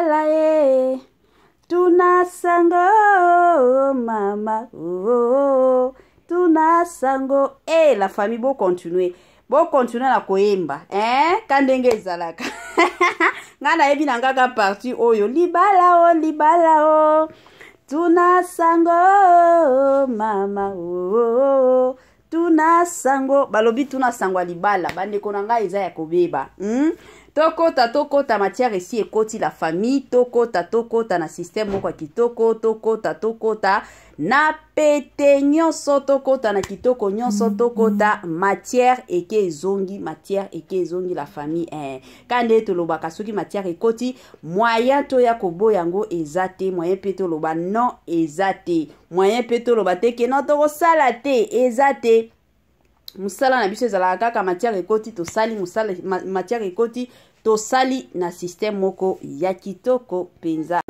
libala tuna sango mama tuna sango la famille bo continuer na koyemba kandenge ezalaka ngana yebi na ngaka parti oyo libala tuna sango mama tuna sango balobi tuna sango libala bandeko na ngai eza ya kobeba tokota matière ici ekoti la famille tokota na système moko kitoko tokota na pete nyonso tokota na kitoko nyonso tokota matière eke ezongi la famille kande tolobaka soki matière ekoti moyen to ya kobo yango ezate moyen pe toloba non ezate moyen pe toloba te ke non tokosala te ezate musala na biso ezalaka kaka matière ekoti tosali musala matière ekoti tosali na système moko ya kitoko penza.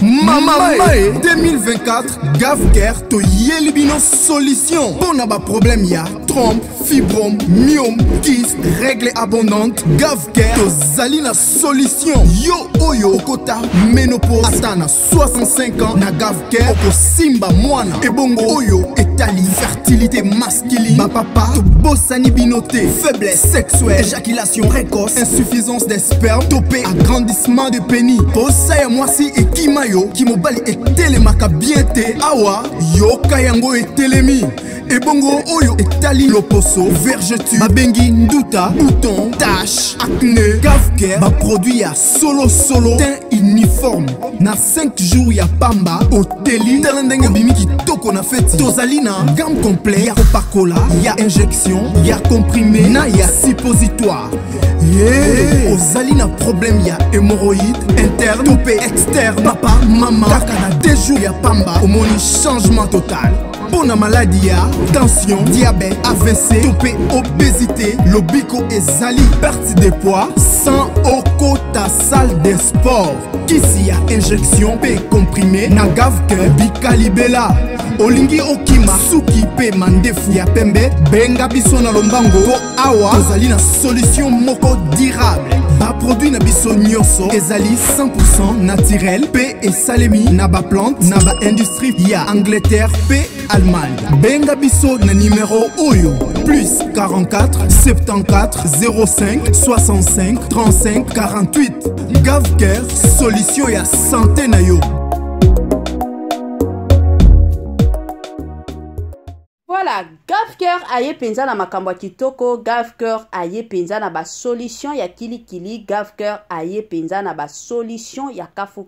Mama Mae 2024 GAVCARE to yelibino solution pour na ba problème ya trompe, fibrome, myome, kyste, règles abondantes. GAVCARE to zali na solution. Yo oyo okota ménopause atana 65 ans na GAVCARE oko simba mwana ebongo oyo etali fertilité masculine. Ma papa to bosani binoté, faiblesse sexuelle, éjaculation précoce, insuffisance des spermes, topé agrandissement de pénis. Posa ya mwasi ekimayo kimobali etelemaka bien te awa yoka yango etelemi ebongo oyo etali loposo vergeture babengi nduta bouton tache acné GAVCARE ba produit ya solo teint uniforme na 5 jours ya pamba oteli talendenge bimi kitoko na feti tozali na gamme complet ya kopakola ya injection ya comprimé na ya suppositoire ozali na problème ya hémorroïde interne topé externe papa mama kaka na 2 jours ya pamba omoni changement total. Pour la maladie, tension, diabète, AVC, topé, obésité, lobiko et zali, perte de poids, sans okota salle de sport. Kisi ya injection, P comprimé, na GAVCARE, bikalibela. Olingi okima, suki pe mandefu ya pembe, benga biso na lombango, po awa, tozali na solution moko durable. Ba produit na biso nyonso, ezali 100% naturel, P et salemi, na ba plante, na ba industrie, ya Angleterre, P Allemagne. Benga biso na numéro oyo plus 44 74 05 65 35 48. GAVCARE solution ya santé na yo. Voilà, GAVCARE aye penza na makambo ya kitoko, GAVCARE aye penza na ba solution ya kilikili, GAVCARE aye penza na ba solution ya kafu.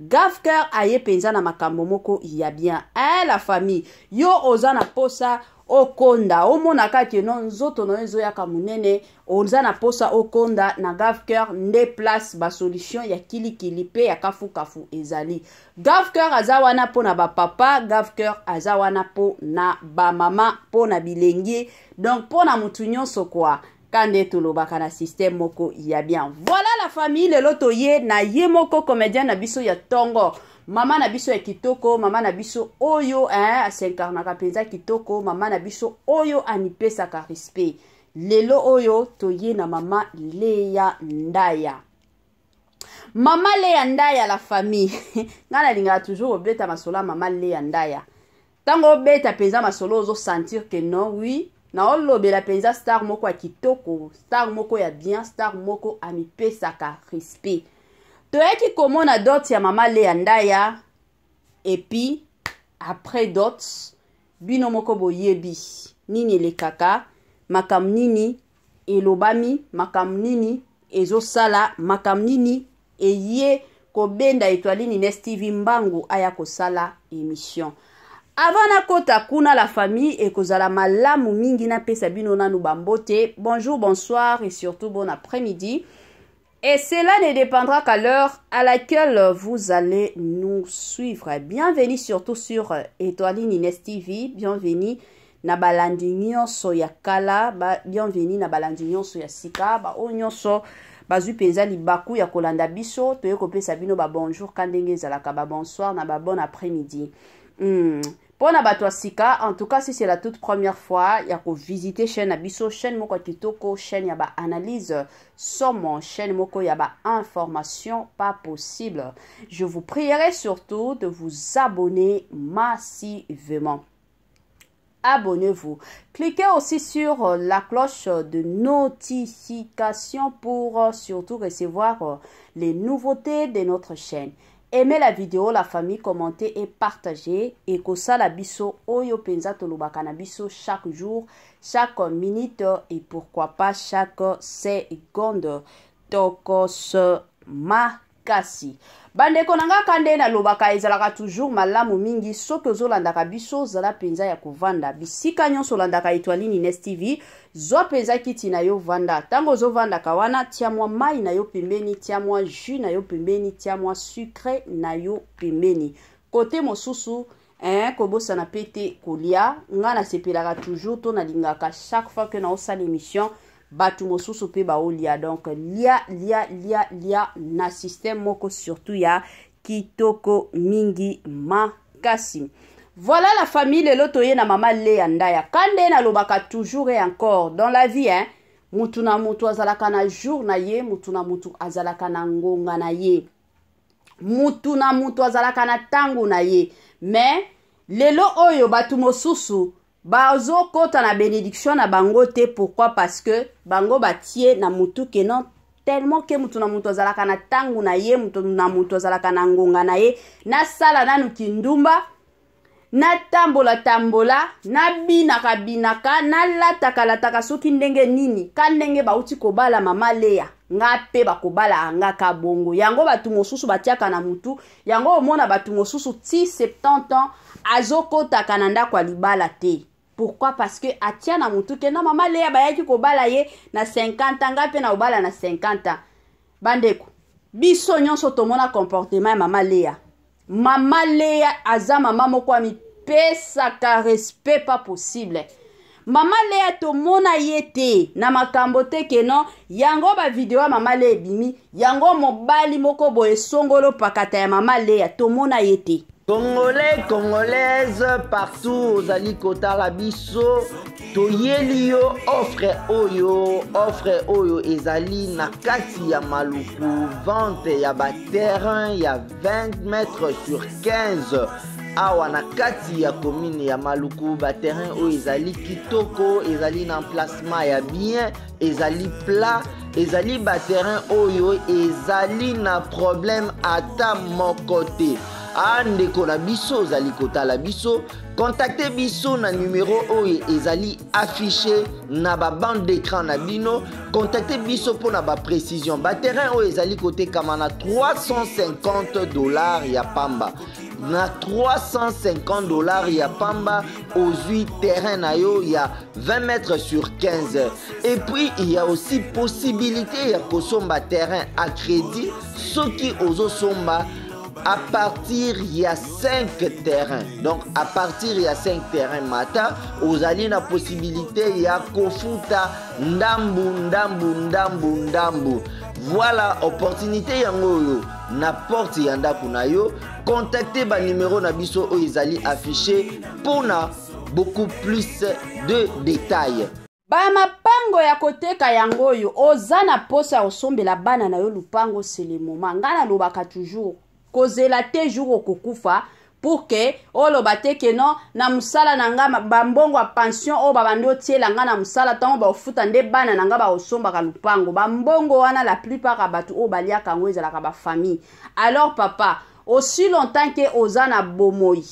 GAVCARE aye penza na makambo moko ya bien. La famille, yo oza na posa okonda, omona kake non nzoto no ezo ya kamunene, oza na posa okonda na GAVCARE nde place ba solution ya kilikili pe ya kafu ezali. GAVCARE azawana po na ba papa, GAVCARE azawana po na ba mama, po na bilengi, donc po na mutu nyonso kwa kande tolobaka na système moko ya bien. Voilà la famille, le loto ye na ye moko comédien na biso ya tongo. Mama na biso ya kitoko, mama na biso oyo asenkarnaka penza kitoko, mama na biso oyo anipesaka respect. Lelo oyo toye na mama Leya Ndaya. Mama Leya Ndaya la famille. Ngana linga toujours obeta masolo mama Leya Ndaya. Tango obeta penza masolo ozo sentir que non, oui. Na olobe la penza star moko ya kitoko, star moko ya bien, star moko anipesaka respect. Toyeki komona dot ya mama Leya Ndaya et puis après dot bino moko boyebi nini le kaka makam nini elobami makam nini ezosala makam nini eye kobenda Etoiline Nest TV mbangu aya kosala émission. Avant na kota kuna la famille et kozala malamu mingi na pesa bino nanu bambote. Bonjour, bonsoir et surtout bon après-midi. Et cela ne dépendra qu'à l'heure à laquelle vous allez nous suivre. Bienvenue surtout sur Etoiline Nest TV. Bienvenue na balandi nyonso ya kala. Bienvenue na balandi nyonso ya sika. O nyonso bazui penza libaku ya kolanda biso. Toye kopesa bino ba bonjour kandenge zalaka ba bonsoir na ba bon après-midi. Pona batwa sika, en tout cas si c'est la toute première fois, ya ko visiter chaîne abiso, chaîne moko kitoko, chaîne ya ba analyse somme, chaîne moko ya ba information pas possible. Je vous prierai surtout de vous abonner massivement. Abonnez-vous. Cliquez aussi sur la cloche de notification pour surtout recevoir les nouveautés de notre chaîne. Aimez la vidéo, la famille, commentez et partagez. Et kosa la biso oyo penza tolobaka na biso chaque jour, chaque minute et pourquoi pas chaque seconde. Tokos makasi. Bandeko nanga kande na lobaka ezalaka toujours malamu mingi soki ozolandaka biso zala penza ya kovanda bisika nyonso olandaka Etoile Nines TV zwa penza kiti na yo vanda tango ozovandaka wana tia mwa mai na yo pembeni tia mwa jus na yo pembeni tia mwa sucre na yo pembeni kote mosusu kobosana pete kolia nga nasepelaka toujours to nalingaka chaque fois que na osala émission batu mosusu pe ba olia donc lia na système moko surtout ya kitoko mingi makasi. Voilà la famille lelo toye na mama Léa Ndaya kande na lobaka toujours et encore dans la vie mutu na mutu azalaka na jour na ye mutu na mutu azalaka na ngonga na ye mutu na mutu azalaka na tango na ye mais lelo oyo batu mosusu bazo kota na bénédiction na bango te pourquoi parce que bango batie na mutu kenon tellement que mutu na mutu azalaka na tangu na ye mutu na mutu azalaka na ngonga na ye na sala nanu kindumba na tambola na binaka na lataka soki ndenge nini ka ndenge bauti kobala mama Léa nga pe bakobala nga ka bongo yango batu mosusu batiaka na mutu yango omona batu mosusu ti 70 ans azokota kananda kwa libala te. Pourquoi? Parce que atia na mutu ke na mama Léa bayaki kobala ye na 50 ans nga pe na obala na 50 ans. Bandeko biso nyonso tomona comportement ya mama Léa. Mama Léa aza mama moko amipesa ka respect pas possible. Mama Léa tomona yete na makambo te ke non yango ba video ya mama Léa bimi yango mobali moko boye songolo pakata ya mama Léa tomona yete. Congolais, Congolaises, partout, Zali Kota Labiso, Toyeli yo, offre oyo, ezali na kati ya Maluku, vente ya ba terrain, ya 20 mètres sur 15. Awa na kati ya commune ya Maluku, ba terrain oyo ezali kitoko, ezali na emplacement ya bien, ezali plat, ezali ba terrain oyo, ezali na problème ata mokote. Andeko na biso zali kotala biso contactez biso na numéro oyo ezali affiché na ba bande d'écran na bino contactez biso pour na ba précision ba terrain oyo ezali côté kama na $350 ya pamba na $350 ya pamba aux 8 terrains na yo ya 20 mètres sur 15 et puis il y a aussi possibilité ya kosomba terrain à crédit soki ozo somba à partir il y a 5 terrains. Donc à partir il y a 5 terrains mata, vous avez la possibilité il y a kofuta ndambu. Voilà opportunité yango na porte yanda kunayo. Contactez ba numéro na biso o ezali affiché pour na beaucoup plus de détails. Ba mapango ya koteka yango yo ozana posa osombela bana na yo lupango c'est le moment. Ngana lobaka toujours kozela te jour okokufa pour que olobate ke non na musala nanga bambongo a pension o babando tiela nga na musala tango ba ofuta nde bana nanga ba osomba ka lupango bambongo wana la plupart abatu o balia kango ezalaka ba famille. Alors papa aussi longtemps que ozana bomoi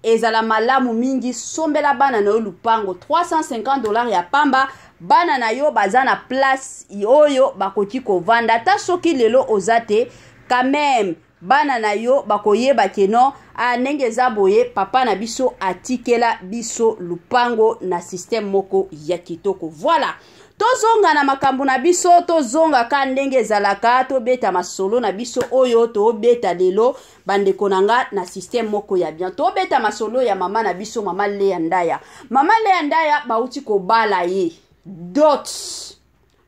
ezala malamu mingi sombela bana na yo lupango $350 ya pamba bana na yo bazana place oyo bakoti kovanda ta soki lelo ozate quand même bana na yo bakoyeba keno ndenge za boye papa na biso atikela biso lupango na système moko ya kitoko. Voilà tozonga na makambo na biso tozonga ka ndenge ezalaka tobeta masolo na biso oyo tobeta lelo bandeko nanga na système moko ya bien tobeta masolo ya mama na biso mama Léa Ndaya. Mama Léa Ndaya bauti kobala ye dots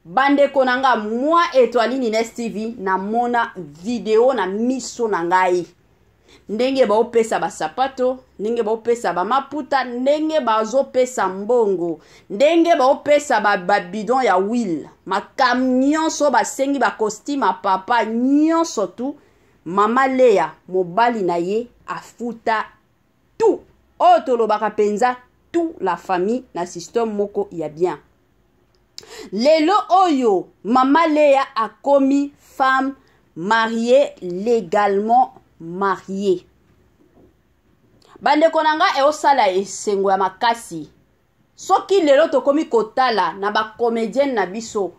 bandeko nanga moi Etoile Nines TV na mona video na miso na ngai ndenge baopesa basapato, ndenge baopesa bamaputa, ndenge bazopesa mbongo, ndenge baopesa babidon ya huile, makam nyonso basengi ba costume a papa nyonso tu. Mama Leya mobali na ye afuta tout. Tolobaka penza tout la famille na système moko ya bien. Lelo oyo Mama Leya a commis femme mariée, légalement mariée. Bande konanga osala esengo ya makasi. Soki lelo tokomi kotala na ba comédienne na biso.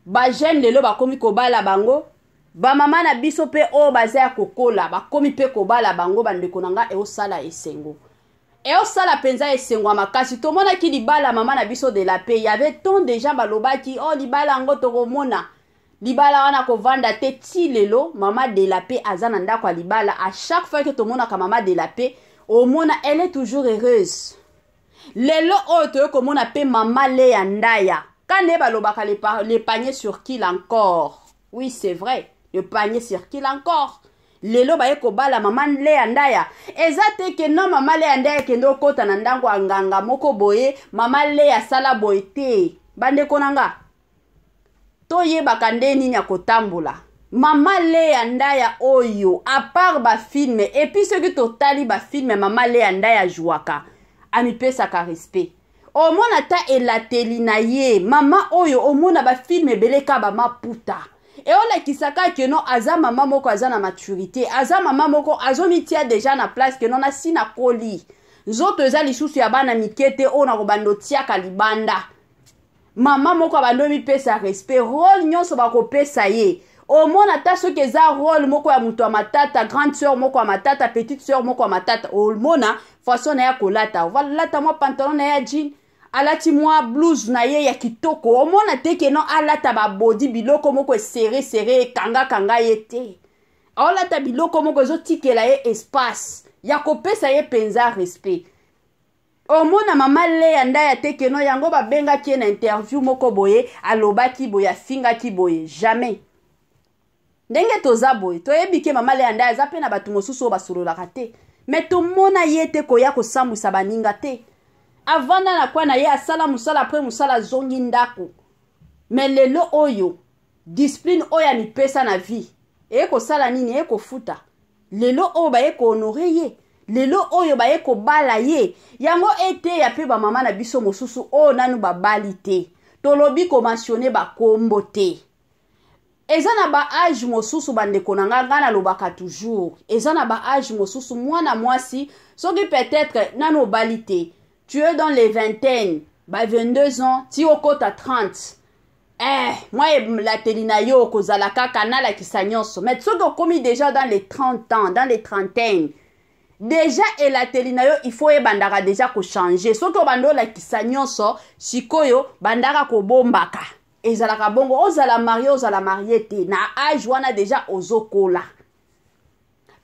Ba jeune lelo ba komi kobala bango. Ba mama na biso pe o bazaya kokola ba komi pe kobala bango bande konanga osala esengo. Osala penza esengo makasi to mona ki libala mama na biso de la paix. Il y avait tant de gens balobaki oh libala ngo to komona. Libala wana ko vanda te ti lelo mama de la paix azana ndako libala. À chaque fois que to mona ka mama de la paix au mona elle est toujours heureuse. Lelo oto ko mona pe mama Leya Ndaya. Kane balobaka les paniers sur qui encore. Oui, c'est vrai. Le panier sur qui encore. Lelo baye ko bala mama Leya Ndaya. Ezate ke non mama Leya Ndaya kendo kota na ndango anganga moko boye mama Leya sala boye te. Bande konanga. Toye bakande nini ya kotambola. Mama Leya Ndaya oyo à part ba film et puis ce que totali ba film mama Leya Ndaya jouaka. Ami pesa ka respect. O mona ta elateli na ye mama oyo o mona ba film beleka ba maputa. Et on a kisaka que non aza mama moko aza na maturité, aza mama moko azomitia déjà na place que non na sina koli. Nzoto eza lisusu ya bana mikete ona ko bando tiaka libanda. Mama moko abando mi pesa respect, rôle nyonso ba ko pesa ye. O mona ta so ke za rôle moko ya muto matata, grande sœur moko matata, petite sœur moko matata. O mona façon na ya kolata. Voilà ta mo pantalon na ya jean. Alati mwa blouse na ye ya kitoko. Omona teke non alata ba body biloko moko serré kanga ye te. Alata biloko moko zo tikela ye espace. Ya kopesa ye penza respect. Omona mama Leya Ndaya teke non yango ba benga ki na interview moko boye alobaki boye finga ki boye jamais. Ndenge toza boye toyebike mama Leya Ndaya za pe na batu mosusu ba sololaka te. Mais to mona ye te koya ko sambusa baninga te. Avanda na kwa na ye asala musala après musala zongi ndako. Mais lelo oyo discipline oya ni pesa na vie. Eko sala nini eko futa. Lelo oyo ba eko honore ye. Lelo oyo ba eko bala ye. Yango ete ya pe ba mama na biso mosusu o nanu ba bali te. Tolobi ko mentionner ba kombo te. Eza na ba âge mosusu bande konanga ngana lobaka toujours. Eza na ba âge mosusu mwana mwasi soki peut-être nanu bali te. Tu es dans les vingtaines, bah 22 ans, ti okota à 30. Moi la telina yo kozalaka kanala kisanyonso. Mais tu as commis déjà dans les 30 ans, dans les trentaines. Déjà et la telina yo il faut e bandara déjà ko changer. Soko bando la kisanyonso, sikoyo bandara ko bombaka. Ezalaka bongo ozala marié te na âge wana déjà ozokola.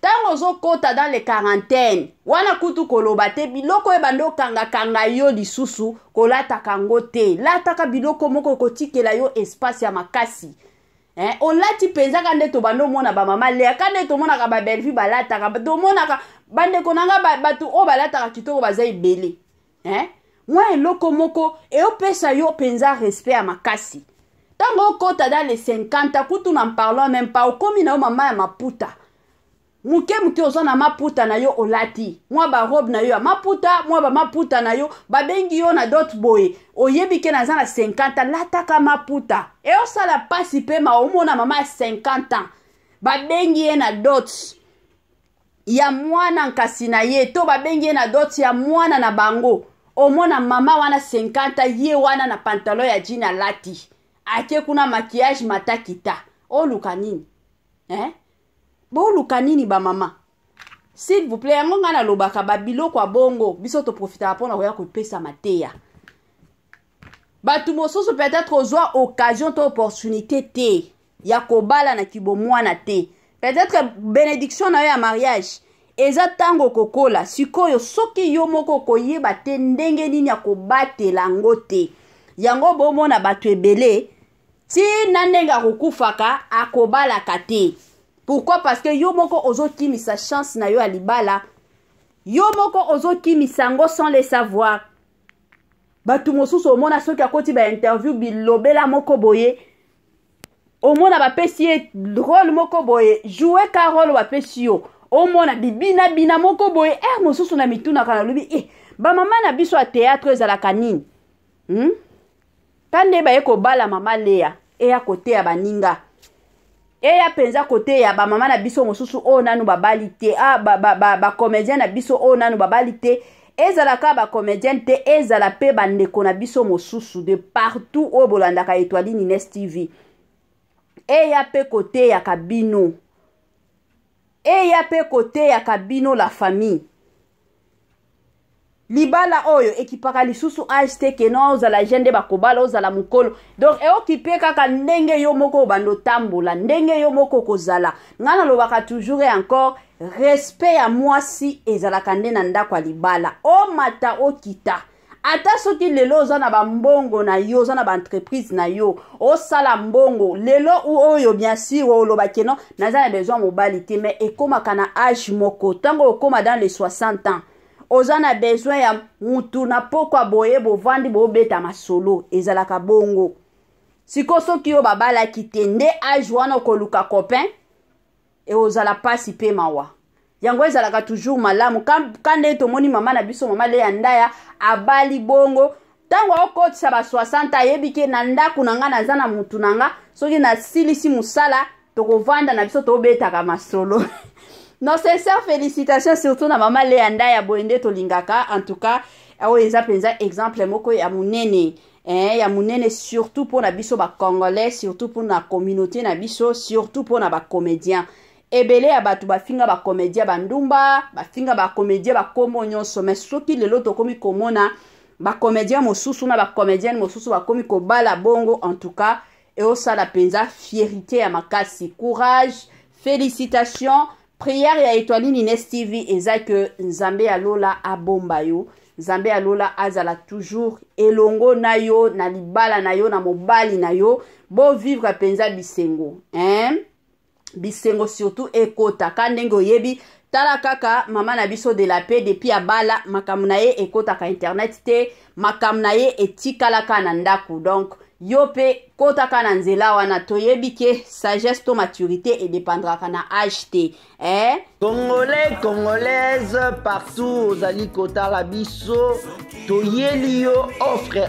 Tango zo kota dans les quarantaines, wana kutu koloba te biloko e bando kanga yo lisusu kolata kango te. Lataka biloko moko kotikela yo espace ya makasi. Olati penza kande to bando mona ba mama Leya kande to mona ka ba belle vie balata ka to mona ka bande konanga batu o balata ka kitoko bazai belé. Moi eloko moko e opesa yo penza respect ya makasi. Tango kota dans les 50 kutu n'en parlons même pas o komi na mama ya maputa. Muke ozana maputa na yo olati. Mwa ba robe na yo ya maputa, mwa ba maputa na yo ba bengi yo na dot boy. Oyebi ke na zana 50 lataka maputa. E osala pasi pe ma omona mama 50 ans. Ba bengi ye na dot ya mwana nkasi na ye to ba bengi ye na dot ya mwana na bango. Omona mama wana 50 ye wana na pantalon ya jean lati. Ake kuna maquillage matakita. O luka nini? Bo luka nini ba mama? S'il vous plaît, yango ngana lobaka ba biloko a bongo, biso to profita pona koya ko pesa mateya. Batu mosusu peut-être ozwa occasion to opportunité te. Ya kobala na kibomwana te. Peut-être bénédiction na yo ya mariage. Eza tango kokola, sikoyo soki yo moko koyeba te ndenge nini ya kobatela ngo te. Yango bomona batu ebele, ti nandenga kokufaka akobala kate. Pourquoi? Parce que yo moko ozo kimisa chance na yo ya libala. Yo moko ozo kimisa ngo sans le savoir. Batu mosusu omona soki akoti ba interview bilobela moko boye. Omona ba pesi rôle moko boye, jouer ka rôle ba pesi yo. Omona bibina bina moko boye, mosusu na mituna kana lobi ba mama na biso a théâtre ezalaka nini? Kande ba eko bala mama Léa ya kote ya baninga. Ya penza kote ya ba mama na biso mosusu o nanu babali te. Ba comédien na biso o nanu babali te. Ezalaka ba comédien te, ezala pe bandeko na biso mosusu de partout o bolandaka Étoiline Ines TV. Ya pe kote ya kabino. Ya pe kote ya kabino la famille. Libala oyo ekipaka lisusu acheter que non ozala jende bakobala ozala mukolo. Donc okipe kaka ndenge yo moko bando tambola, ndenge yo moko kozala. Ngana lobaka toujours et encore respect ya mwasi ezalaka nde na ndako libala. O mata o kita. Ata soki lelo oza na bambongo na yo, oza na ba entreprise na yo, osala mbongo, lelo ou oyo bien sûr olobaki non, naza na besoin mobali te, mais ekomaka na âge moko, tango okoma dans les 60 ans. Oza na besoin ya mutu na pokwa boye bovandi bobeta masolo ezalaka bongo. Siko soki yo babala kitende âge wana koluka copain e ozala pasi pe mawa. Yango ezalaka toujours malamu kande tomoni mama na biso mama Léa Ndaya abali bongo tango okotisa ba 60 ayebike na ndaku nanga naza na mutu nanga soki na silisi musala tokovanda na biso tobetaka masolo. Non, sincère félicitations surtout na mama Léa Ndaya boende tolingaka. En tout cas, eza penza exemple moko ya munene. Ya munene surtout pour na biso ba congolais, surtout pour na communauté na biso, surtout pour na ba comédien. Ebele ya batu ba finga ba comédien bandumba, ba finga ba comédien ba komo nyonso, mais soki lelo tokomi komona ba comédien mosusu na ba comédienne mosusu ba komi ko bala bongo. En tout cas, osala penza fierté ya makasi, courage, félicitations. Prière ya Étoiline Ines TV eza que Nzambe alola abomba yo, Nzambe alola azala toujours elongo na yo, na libala na yo, na mobali na yo, bo vivre penza bisengo, bisengo surtout ekota kandenge oyebi tala kaka mama na biso de la paix depuis abala makambo na ye ekota ka internet te, makambo na ye etikalaka na ndaku. Donc yo pe kota kana nzela wana toyebi ke sagesse to maturité et dépendra kana âge. Congolais, Congolaises, partout ozali kota la biso toyeli yo offre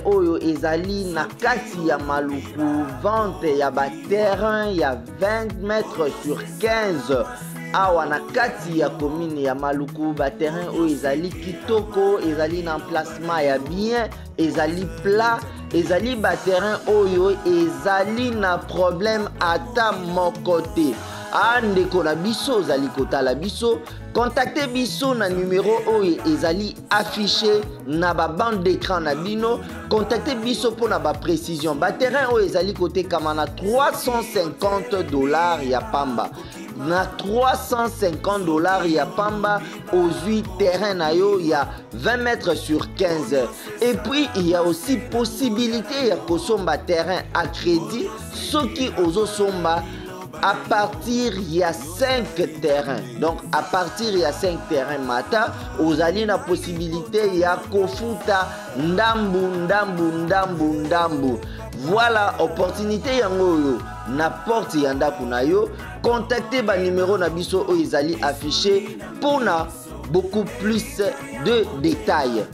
oyo ezali na kati ya maluku vente ya ba terrain ya 20 mètres sur 15 awa na kati ya commune ya maluku. Ba terrain oyo ezali kitoko, ezali na emplacement ya bien, ezali plat, ezali ba terrain oyo ezali na problème ata moko te. Ndeko na biso ozali kotala biso, contactez biso na numéro oyo ezali affiché na ba bande d'écran na bino. Contactez biso pour na ba précision. Ba terrain oyo ezali kote kama na $350 ya pamba. Na $350 ya pamba ozui terrain na yo ya 20 mètres sur 15. Et puis il y a aussi possibilité ya kosomba terrain à crédit soki ozo somba à partir il y a 5 terrains. Donc à partir il y a 5 terrains mata ozali na possibilité ya kofuta ndambu. Voilà opportunité yango na porte yanda kuna yo. Contactez ba numéro na biso o ezali affiché pour na beaucoup plus de détails.